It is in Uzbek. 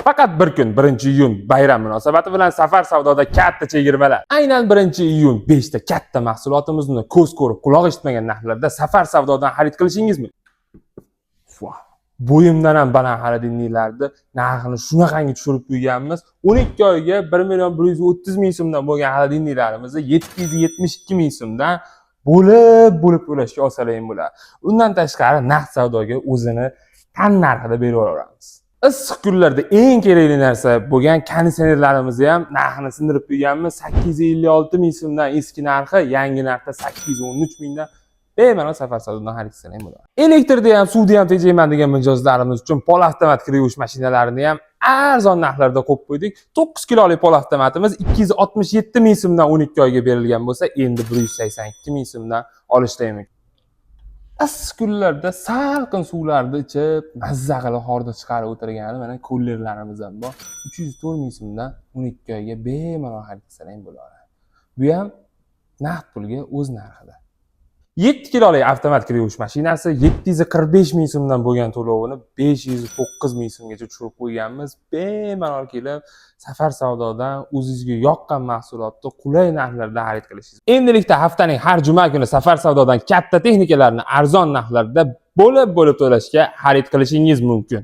Faqat bir kun 1-iyun bayram munosabati bilan Safar savdoda katta chegirmalar. Aynan 1-iyun 5 ta katta mahsulotimizni ko'z ko'rib, quloq eshitmagan narxlarda Safar savdodan xarid qilishingiz mumkin. Bo'yimdan ham baland xaridlarni narxini shunaqangi tushirib qo'yganmiz. 12 oyga 1,130,000 so'mdan bo'lgan xaridlarimizni 772,000 so'mdan bo'lib to'lashga olsalaring bo'ladi. Undan tashqari naqd savdoga o'zini tan narxida berib olamiz. Issiq kunlarda eng kerakli narsa bo'lgan konditsionerlarimizni ham narxini sindirib qo'yganmiz. 856,000 so'mdan eski narxi, yangi narxda 813,000 dan bemalol Safar savdodan xarid qilsang bo'ladi. Elektrda ham, suvda ham tejayman degan mijozlarimiz uchun polavtomat kir yuvish mashinalarini ham arzon narxlarda qo'yib qo'ydik. 9 kilolik polavtomatimiz 267,000 so'mdan 12 oyga berilgan bo'lsa, endi 182,000 so'mdan olishda mumkin. Issiq kunlarda salqin suvlarni ichib, mazza qilib hordiq chiqarib o'tirgani mana kullerlarimiz ham bor. 304,000 so'mdan 12 oyga bemalol xarid qilsang bo'ladi. Bu ham naqd pulga o'z narxida. 7 kilolik avtomat kir yuvish mashinasi 745,000 so'mdan bo'lgan to'lovini 509,000 so'mgacha tushirib qo'yganmiz. Bemalol kelib Safar savdodan o'zingizga yoqqan mahsulotni qulay narxlarda xarid qilishingiz. Endilikda haftaning har juma kuni Safar savdodan katta texnikalarni arzon narxlarda bo'lib to'lashga xarid qilishingiz mumkin.